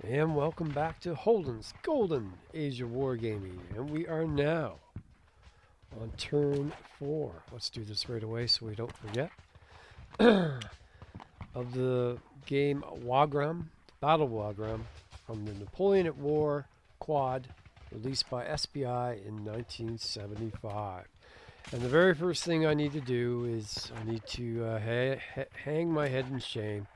And welcome back to Holden's Golden Age of Wargaming. And we are now on turn 4. Let's do this right away so we don't forget. Of the game Wagram, Battle Wagram, from the Napoleon at War quad, released by SPI in 1975. And the very first thing I need to do is I need to hang my head in shame.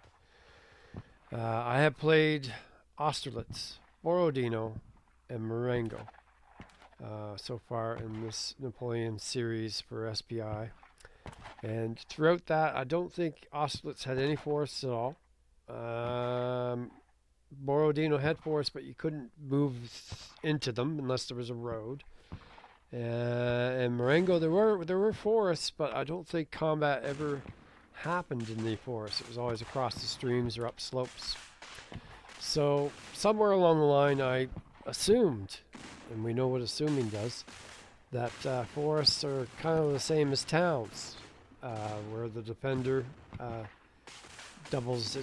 I have played Austerlitz, Borodino, and Marengo so far in this Napoleon series for SPI. And throughout that, I don't think Austerlitz had any forests at all. Borodino had forests, but you couldn't move into them unless there was a road. And Marengo, there were forests, but I don't think combat ever happened in the forest. It was always across the streams or up slopes. So somewhere along the line, I assumed, and we know what assuming does, that forests are kind of the same as towns, where the defender doubles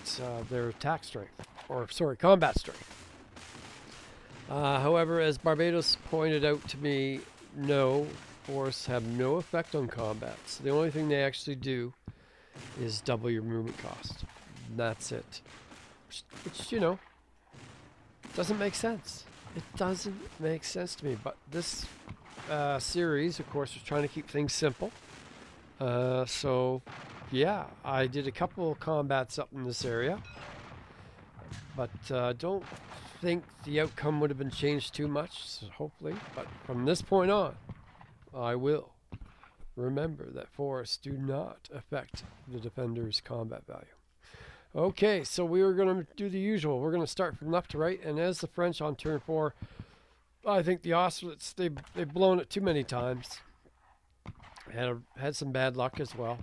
their attack strength, or sorry, combat strength. However, as Barbados pointed out to me, no, forests have no effect on combat. So the only thing they actually do is double your movement cost. And that's it. Which, you know, doesn't make sense. It doesn't make sense to me. But this series, of course, was trying to keep things simple. So, yeah, I did a couple combats up in this area. But don't think the outcome would have been changed too much, so hopefully. But from this point on, I will remember that forests do not affect the defender's combat value. Okay, so we were going to do the usual. We're going to start from left to right, and as the French on turn 4, I think the Austerlitz, they've blown it too many times. Had some bad luck as well.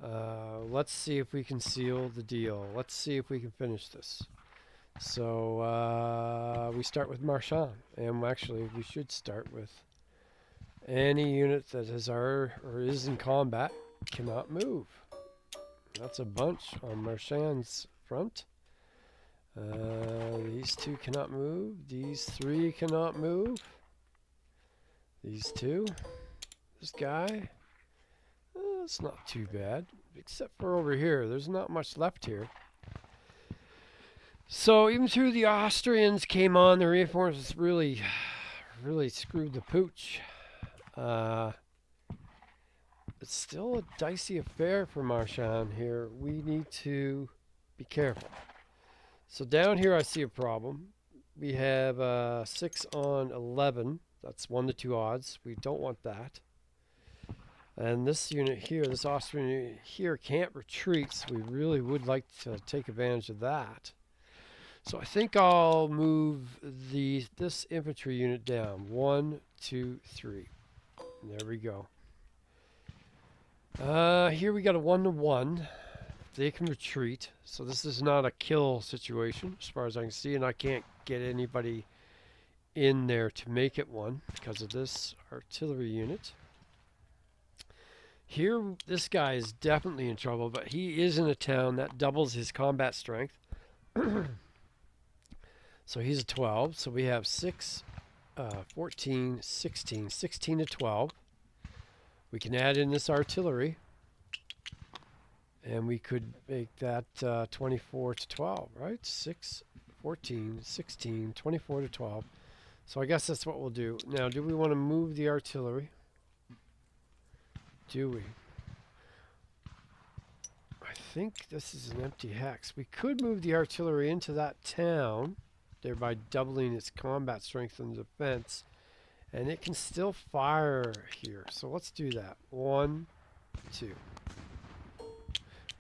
Let's see if we can seal the deal. Let's see if we can finish this. So we start with Marchand, and actually we should start with any unit that is is in combat cannot move. That's a bunch on Marchand's front. These two cannot move. These three cannot move. These two. This guy. It's not too bad, except for over here. There's not much left here. So even through the Austrians came on, the reinforcements really screwed the pooch. It's still a dicey affair for Marchand here. We need to be careful. So down here I see a problem. We have 6 on 11. That's 1 to 2 odds. We don't want that. And this unit here, this Austrian unit here, can't retreat, so we really would like to take advantage of that. So I think I'll move this infantry unit down. 1, 2, 3. There we go. Here we got a 1-to-1. They can retreat, so this is not a kill situation as far as I can see, and I can't get anybody in there to make it one because of this artillery unit. Here, this guy is definitely in trouble, but he is in a town that doubles his combat strength. So he's a 12, so we have 6, 14, 16, 16 to 12. We can add in this artillery, and we could make that 24 to 12, right? 6, 14, 16, 24 to 12. So I guess that's what we'll do. Now, do we want to move the artillery? Do we? I think this is an empty hex. We could move the artillery into that town, thereby doubling its combat strength and defense. And it can still fire here. So let's do that. 1, 2.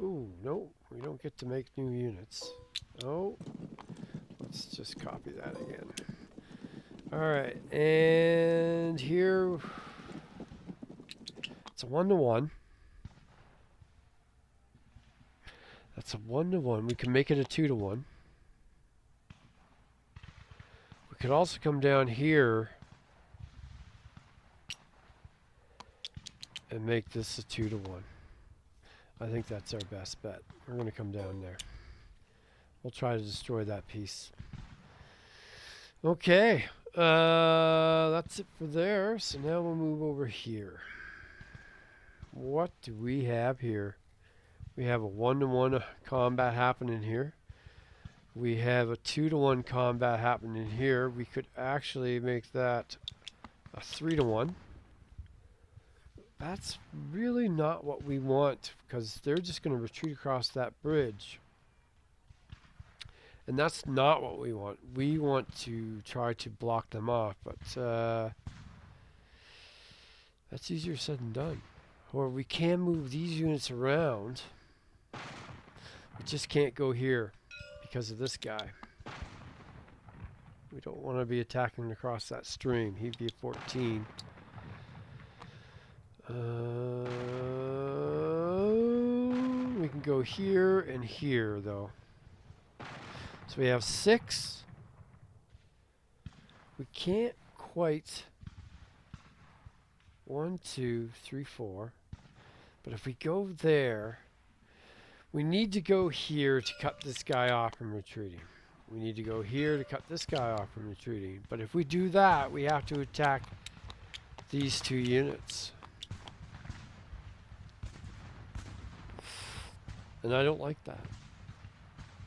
Ooh, no. We don't get to make new units. Oh. Let's just copy that again. Alright. And here... It's a 1-to-1. That's a 1-to-1. We can make it a 2-to-1. We could also come down here and make this a 2-to-1. I think that's our best bet. We're going to come down there. we'll try to destroy that piece. Okay, that's it for there. So now we'll move over here. What do we have here? We have a 1-to-1 combat happening here. We have a 2-to-1 combat happening here. We could actually make that a 3-to-1. That's really not what we want, because they're just going to retreat across that bridge. And that's not what we want. We want to try to block them off, but that's easier said than done. Or we can move these units around. We just can't go here because of this guy. We don't want to be attacking across that stream. He'd be a 14. We can go here and here, though. So we have 6. We can't quite 1, 2, 3, 4. But if we go there, we need to go here to cut this guy off from retreating. We need to go here to cut this guy off from retreating. But if we do that, we have to attack these 2 units. And I don't like that.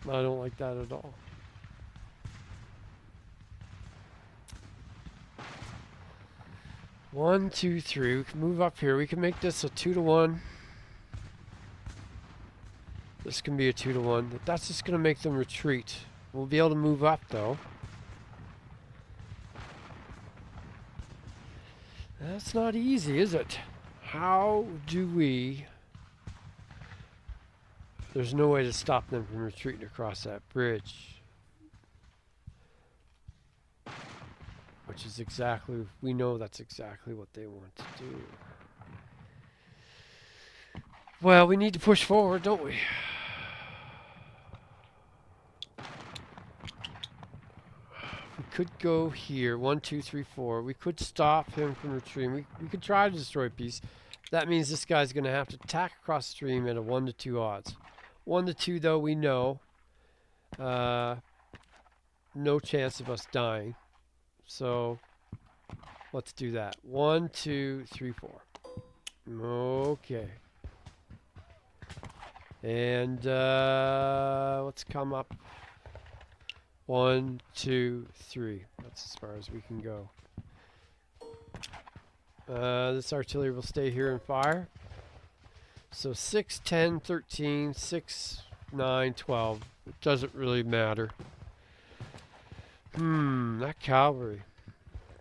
I don't like that at all. One, 2, 3. We can move up here. We can make this a 2-to-1. This can be a 2-to-1. That's just going to make them retreat. We'll be able to move up, though. That's not easy, is it? How do we... There's no way to stop them from retreating across that bridge. Which is exactly... We know that's exactly what they want to do. Well, we need to push forward, don't we? We could go here. 1, 2, 3, 4. We could stop him from retreating. We could try to destroy a piece. That means this guy's going to have to attack across the stream at a 1 to 2 odds. 1 to 2, though, we know. No chance of us dying. So, let's do that. 1, 2, 3, 4. Okay. And let's come up. 1, 2, 3. That's as far as we can go. This artillery will stay here and fire. So 6, 10, 13, 6, 9, 12. It doesn't really matter. That cavalry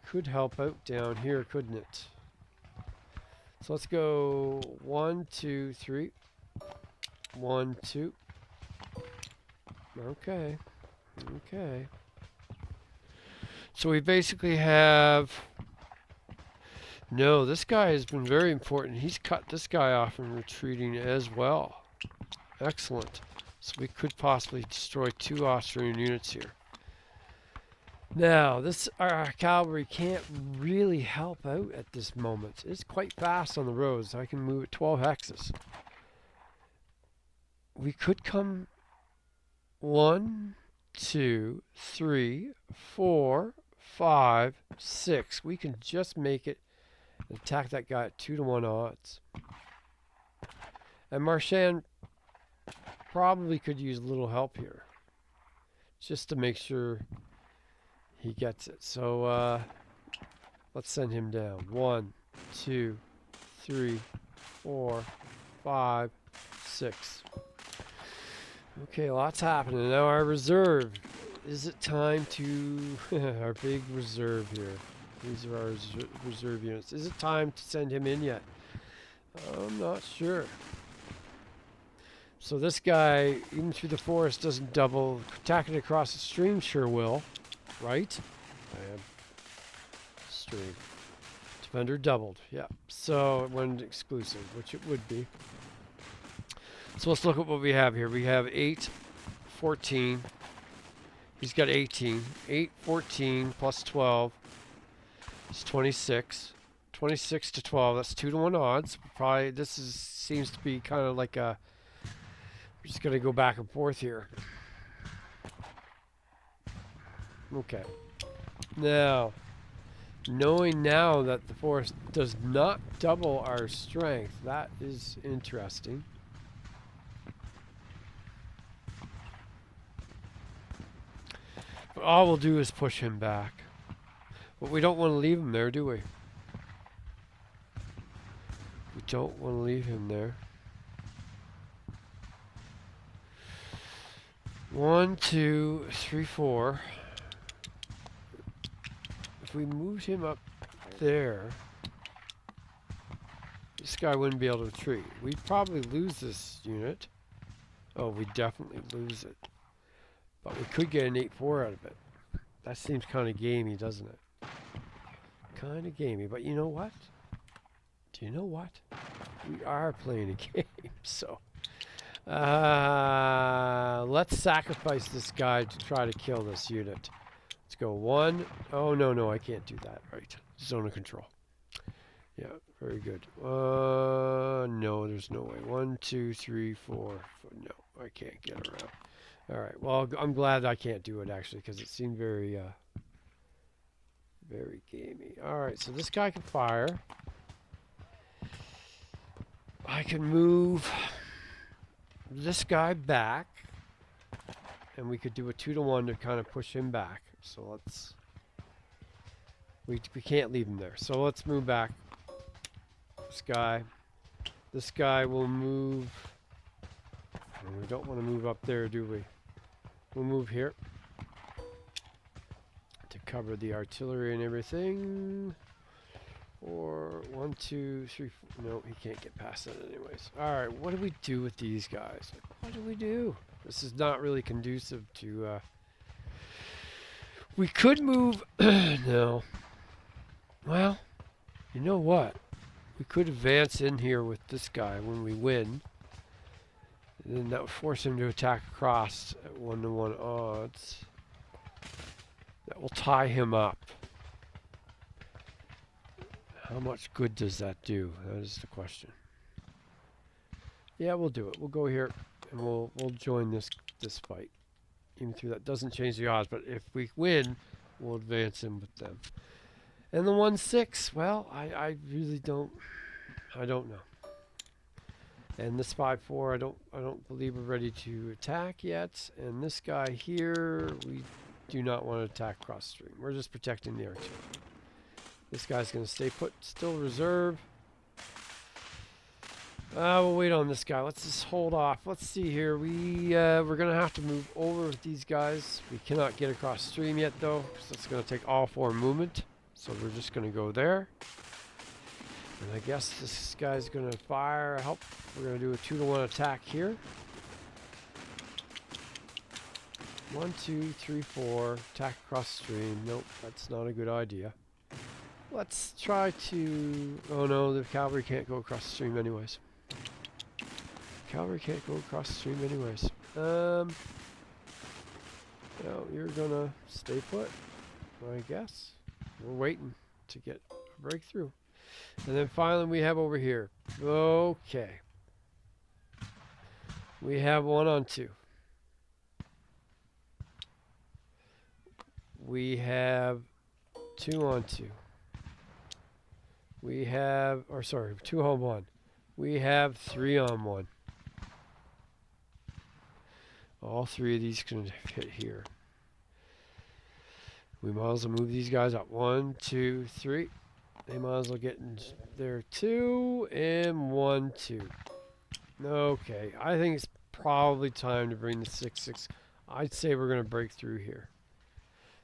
could help out down here, couldn't it? So let's go 1, 2, 3. 1, 2. Okay. Okay. So we basically have... No, this guy has been very important. He's cut this guy off from retreating as well. Excellent. So we could possibly destroy 2 Austrian units here. Now, this our cavalry can't really help out at this moment. It's quite fast on the roads. I can move at 12 hexes. We could come 1, 2, 3, 4, 5, 6. We can just make it and attack that guy at 2-to-1 odds. And Marchand probably could use a little help here, just to make sure he gets it. So let's send him down. 1, 2, 3, 4, 5, 6. Okay, lots happening. Now our reserve. Is it time to... our big reserve here. These are our reserve units. Is it time to send him in yet? I'm not sure. So this guy, even through the forest, doesn't double. Attacking across the stream sure will. Right? I am. Stream. Defender doubled. Yeah. So it went exclusive, which it would be. So let's look at what we have here. We have 8, 14. He's got 18. 8, 14 plus 12 is 26. 26 to 12. That's 2-to-1 odds. Probably this seems to be kind of like a... We're just going to go back and forth here. Okay. Now, knowing now that the force does not double our strength, that is interesting. But all we'll do is push him back. But we don't want to leave him there, do we? We don't want to leave him there. 1, 2, 3, 4. If we moved him up there, this guy wouldn't be able to retreat. We'd probably lose this unit. Oh, we definitely lose it. But we could get an 8-4 out of it. That seems kind of gamey, doesn't it? Kind of gamey. But you know what? Do you know what? We are playing a game, so... let's sacrifice this guy to try to kill this unit. Let's go 1. Oh, no, I can't do that. Right. Zone of control. Yeah, very good. No, there's no way. 1, 2, 3, 4. No, I can't get around. All right. Well, I'm glad I can't do it, actually, because it seemed very, very gamey. All right, so this guy can fire. I can move this guy back, and we could do a 2-to-1 to kind of push him back. So let's... We can't leave him there. So let's move back. This guy will move... And we don't want to move up there, do we? We'll move here to cover the artillery and everything. Or 1, 2, 3, 4. No, he can't get past that anyways. Alright, what do we do with these guys? What do we do? This is not really conducive to... We could move... No. Well, you know what? We could advance in here with this guy when we win. And then that would force him to attack across at 1-to-1 odds. That will tie him up. How much good does that do? That is the question. Yeah, we'll do it. We'll go here and we'll join this fight. Even though that doesn't change the odds, but if we win, we'll advance in with them. And the 1-6, well, I really don't know. And this 5-4, I don't believe we're ready to attack yet. And this guy here, we do not want to attack cross stream. We're just protecting the artillery. This guy's going to stay put, still reserve. We'll wait on this guy. Let's just hold off. Let's see here. We're going to have to move over with these guys. We cannot get across stream yet, though, so it's going to take all 4 movement. So we're just going to go there. And I guess this guy's going to fire. Help. We're going to do a 2-to-1 attack here. 1, 2, 3, 4. Attack across stream. Nope, that's not a good idea. Let's try to... Oh no, the cavalry can't go across the stream anyways. Cavalry can't go across the stream anyways. No, you're gonna stay put, I guess. We're waiting to get a breakthrough. And then finally we have over here. Okay. We have 1-on-2. We have 2-on-2. We have, or sorry, 2-on-1. We have 3-on-1. All 3 of these can hit here. We might as well move these guys up. 1, 2, 3. They might as well get in there 2 and 1, 2. Okay, I think it's probably time to bring the 6-6. I'd say we're going to break through here.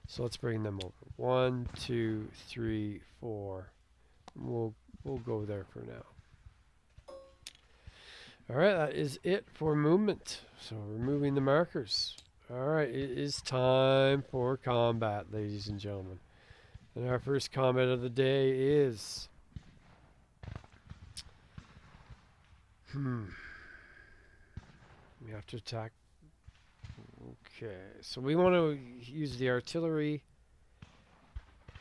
So let's bring them over. 1, 2, 3, 4. We'll go there for now. Alright, that is it for movement. So removing the markers. Alright, it is time for combat, ladies and gentlemen. And our first combat of the day is... We have to attack... Okay, so we want to use the artillery.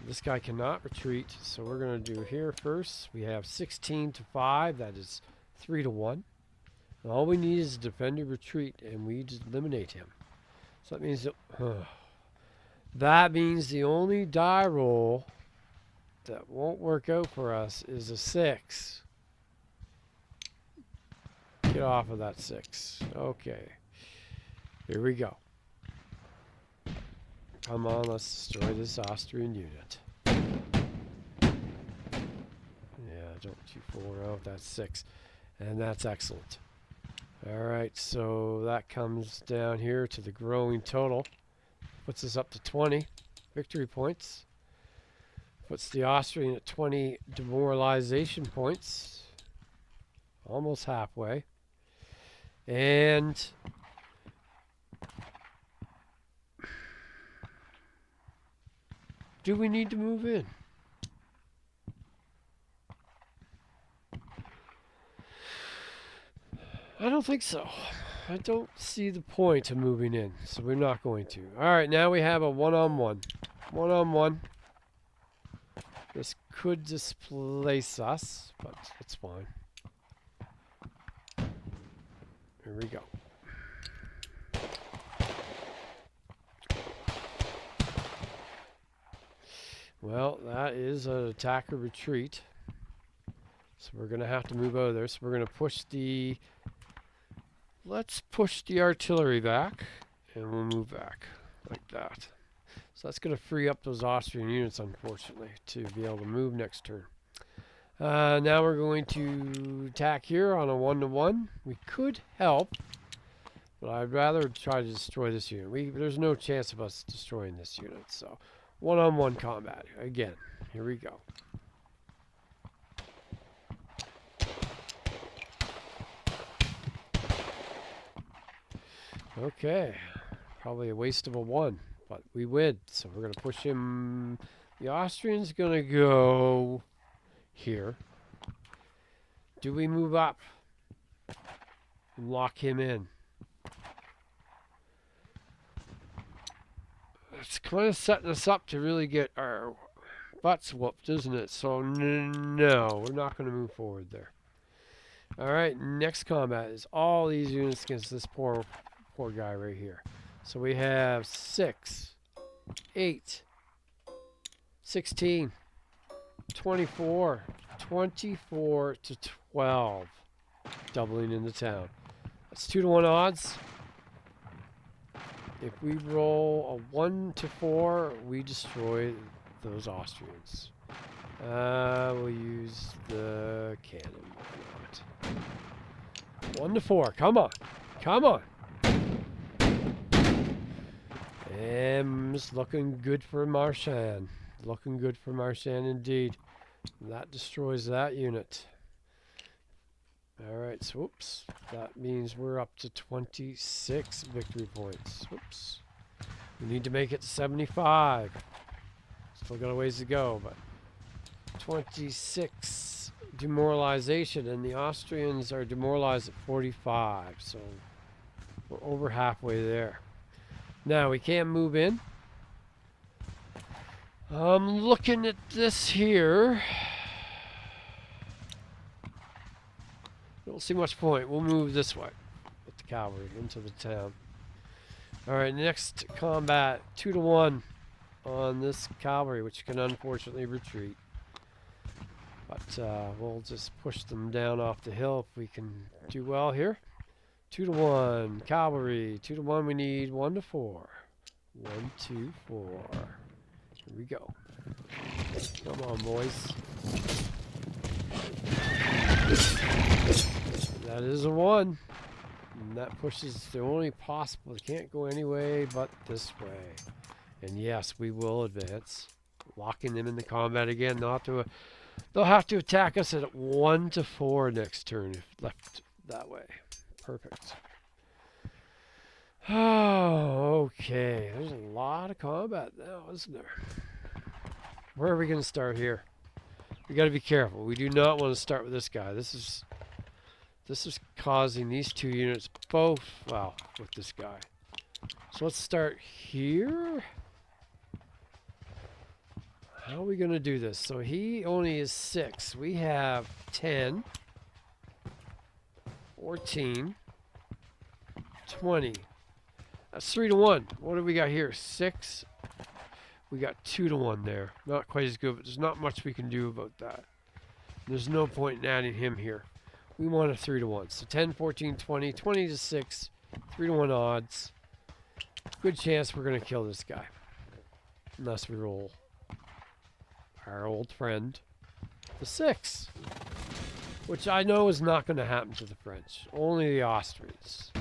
This guy cannot retreat, so we're going to do here first. We have 16-5, that is 3-1. And all we need is a defender retreat, and we just eliminate him. So that means that That means the only die roll that won't work out for us is a 6. Get off of that 6. Okay. Here we go. Come on, let's destroy this Austrian unit. Yeah, don't you fool around with that 6. And that's excellent. Alright, so that comes down here to the growing total. Puts us up to 20 victory points. Puts the Austrian at 20 demoralization points. Almost halfway. And do we need to move in? I don't think so. I don't see the point of moving in, so we're not going to. Alright, now we have a one-on-one. One-on-one. This could displace us, but it's fine. Here we go. Well, that is an attacker retreat. So we're going to have to move out of there. So we're going to push the... Let's push the artillery back. And we'll move back. Like that. So that's going to free up those Austrian units, unfortunately, to be able to move next turn. Now we're going to attack here on a 1-to-1. We could help. But I'd rather try to destroy this unit. There's no chance of us destroying this unit. So, one-on-one combat. Again, here we go. Okay. Probably a waste of a 1. But we win. So we're going to push him. The Austrian's going to go here. Do we move up? And lock him in? It's kind of setting us up to really get our butts whooped, isn't it? So, no, we're not going to move forward there. Alright, next combat is all these units against this poor guy right here. So we have 6, 8, 16, 24, 24 to 12. Doubling in the town. That's 2-to-1 odds. If we roll a 1-to-4, we destroy those Austrians. We'll use the cannon. Why not? 1-to-4. Come on. Come on. And it's looking good for Marchand. Looking good for Marchand indeed. That destroys that unit. Alright, so whoops. That means we're up to 26 victory points. Whoops. We need to make it to 75. Still got a ways to go, but 26 demoralization, and the Austrians are demoralized at 45, so we're over halfway there. Now we can't move in. I'm looking at this here. Don't see much point. We'll move this way with the cavalry into the town. Alright, next combat. 2-to-1 on this cavalry, which can unfortunately retreat. But we'll just push them down off the hill if we can do well here. 2-to-1 cavalry. 2-to-1 we need 1-to-4. 1, 2, 4. Here we go. Come on, boys. That is a 1. And that pushes the only possible. It can't go any way but this way. And yes, we will advance. Locking them in the combat again. They'll have to attack us at 1-to-4 next turn if left that way. Perfect. Oh, okay. There's a lot of combat now, isn't there? Where are we going to start here? We got to be careful. We do not want to start with this guy. This is causing these two units both, well, with this guy. So let's start here. How are we going to do this? So he only is 6. We have 10, 14, 20. That's 3-to-1. What do we got here? 6, We got 2-1 there. Not quite as good, but there's not much we can do about that. There's no point in adding him here. We want a 3-1. So 10, 14, 20, 20 to 6, 3-1 odds. Good chance we're going to kill this guy. Unless we roll our old friend, the 6. Which I know is not going to happen to the French. Only the Austrians.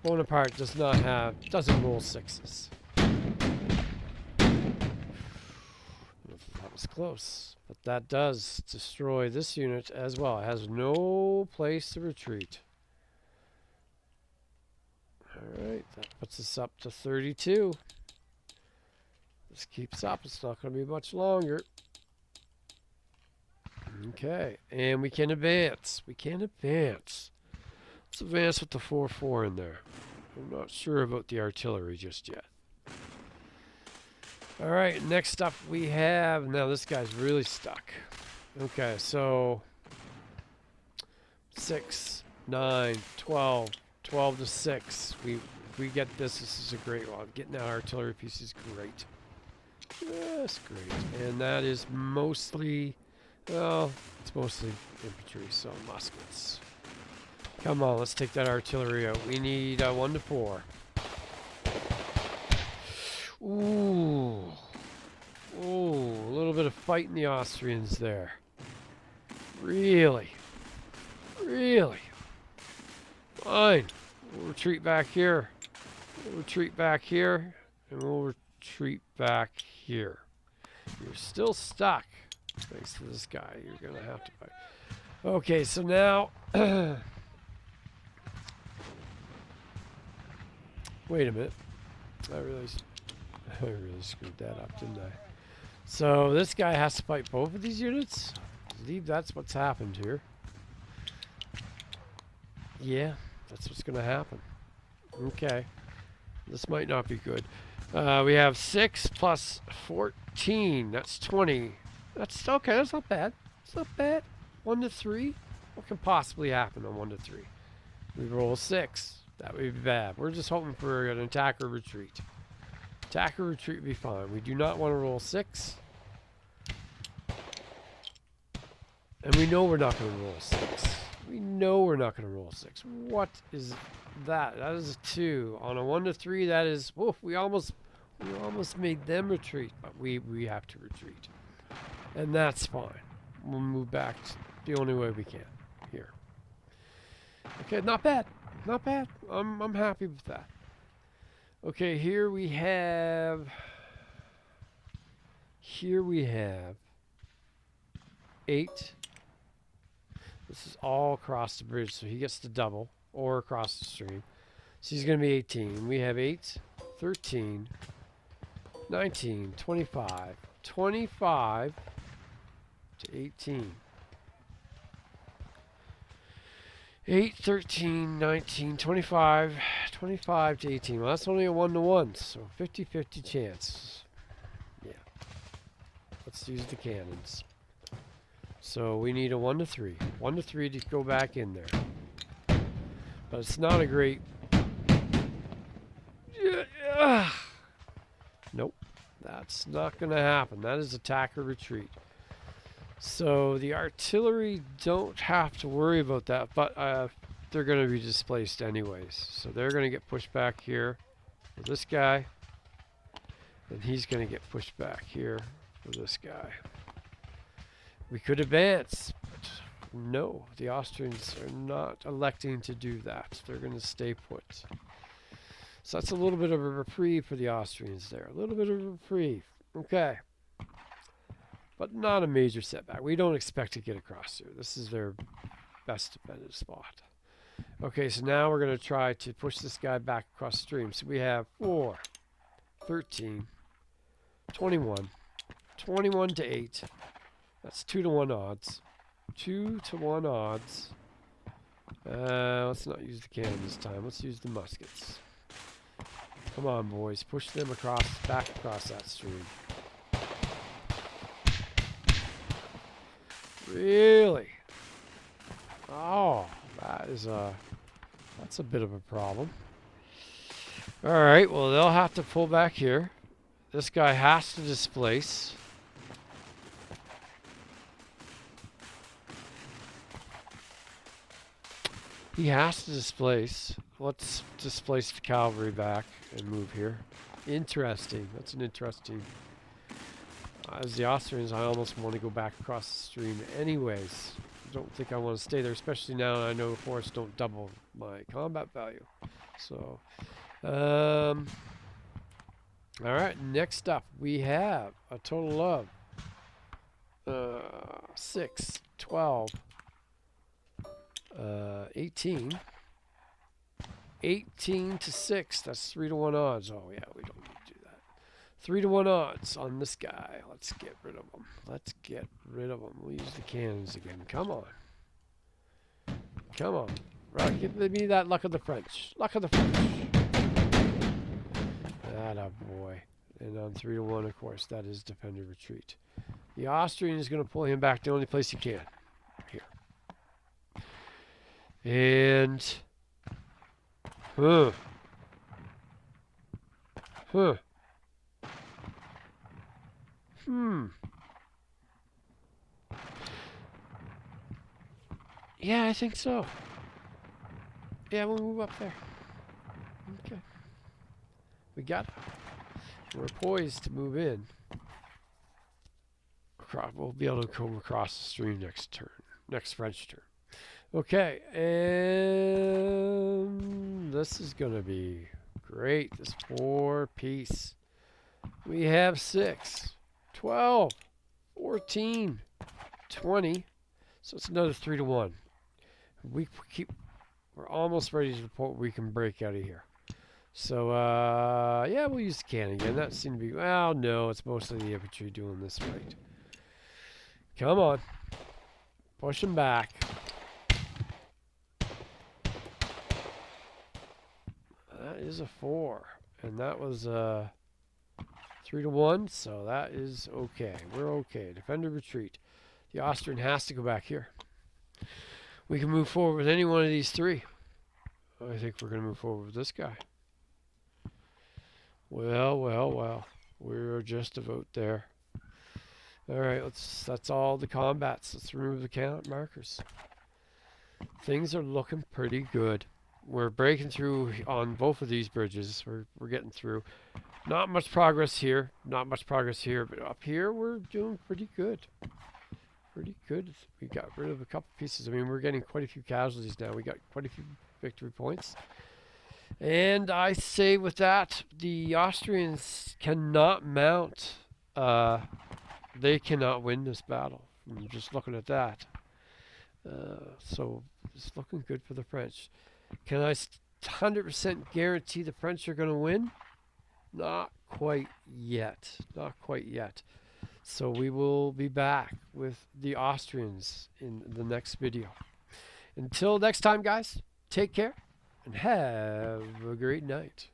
Bonaparte doesn't roll 6s. That was close. But that does destroy this unit as well. It has no place to retreat. Alright, that puts us up to 32. This keeps up. It's not going to be much longer. Okay, and we can advance. We can advance. Let's advance with the 4-4 in there. I'm not sure about the artillery just yet. Alright, next up we have... Now this guy's really stuck. Okay, so... 6, 9, 12, 12 to 6. We get this. This is a great one. Getting that artillery piece is great. Yes, great. And that is mostly... Well, it's mostly infantry, so muskets. Come on, let's take that artillery out. We need 1 to 4. Ooh. Ooh, a little bit of fighting the Austrians there. Really? Really? Fine. We'll retreat back here. We'll retreat back here. And we'll retreat back here. You're still stuck. Thanks to this guy. You're going to have to fight. Okay, so now... Wait a minute. I really screwed that up, didn't I? So this guy has to fight both of these units? I believe that's what's happened here. Yeah, that's what's going to happen. Okay. This might not be good. We have 6 plus 14. That's 20. That's okay. That's not bad. It's not bad. 1 to 3. What can possibly happen on 1 to 3? We roll 6. That would be bad. We're just hoping for an attack or retreat. Attack or retreat would be fine. We do not want to roll 6. And we know we're not going to roll 6. We know we're not going to roll 6. What is that? That is a 2. On a 1 to 3, that is... Woof, we almost made them retreat. But we have to retreat. And that's fine. We'll move back the only way we can here. Okay, not bad. Not bad. I'm happy with that. Okay, here we have 8. This is all across the bridge, so he gets to double or across the stream. So he's going to be 18. We have 8, 13, 19, 25, 25 to 18. 8, 13, 19, 25, 25 to 18. Well, that's only a 1 to 1, so 50-50 chance. Yeah. Let's use the cannons. So we need a 1 to 3. 1 to 3 to go back in there. But it's not a great... Nope. That's not going to happen. That is attack or retreat. So the artillery don't have to worry about that, but they're going to be displaced anyways. So they're going to get pushed back here for this guy. And he's going to get pushed back here for this guy. We could advance, but no, the Austrians are not electing to do that. They're going to stay put. So that's a little bit of a reprieve for the Austrians there. A little bit of a reprieve. Okay. But not a major setback. We don't expect to get across here. This is their best defended spot. Okay, so now we're going to try to push this guy back across the stream. So we have 4, 13, 21, 21 to 8. That's 2 to 1 odds. 2 to 1 odds. Let's not use the cannon this time. Let's use the muskets. Come on, boys. Push them across, back across that stream. Really? Oh, that's a bit of a problem. All right, well, they'll have to pull back here. This guy has to displace. He has to displace. Let's displace the cavalry back and move here. Interesting. That's an interesting. As the Austrians, I almost want to go back across the stream anyways. I don't think I want to stay there, especially now that I know horse don't double my combat value. So, alright, next up we have a total of 6, 12, 18. 18 to 6. That's 3 to 1 odds. Oh, yeah, we don't need to do that. 3 to 1 odds on this guy. Let's get rid of him. Let's get rid of him. We'll use the cannons again. Come on. Come on. Right, give me that luck of the French. Luck of the French. Atta boy. And on 3 to 1, of course, that is defender retreat. The Austrian is going to pull him back the only place he can. Here. And... Huh. Yeah, I think so. Yeah, we'll move up there. Okay. We got it. We're poised to move in. We'll be able to come across the stream next turn. Next French turn. Okay, and this is going to be great. This 4-piece. We have 6, 12, 14, 20. So it's another 3 to 1. We're almost ready to the point where we can break out of here. So, yeah, we'll use the cannon again. That seemed to be, well, no, it's mostly the infantry doing this right. Come on. Push them back. That is a 4. And that was 3 to 1, so that is okay. We're okay. Defender retreat. The Austrian has to go back here. We can move forward with any one of these 3. I think we're going to move forward with this guy. Well, well, well. We're just about there. Alright, that's all the combats. Let's remove the count markers. Things are looking pretty good. We're breaking through on both of these bridges. We're getting through. Not much progress here. Not much progress here. But up here, we're doing pretty good. Pretty good. We got rid of a couple pieces. I mean, we're getting quite a few casualties now. We got quite a few victory points. And I say with that, the Austrians cannot mount. They cannot win this battle. I'm just looking at that. So it's looking good for the French. Can I 100% guarantee the French are going to win? Not quite yet. Not quite yet. So we will be back with the Austrians in the next video. Until next time, guys, take care and have a great night.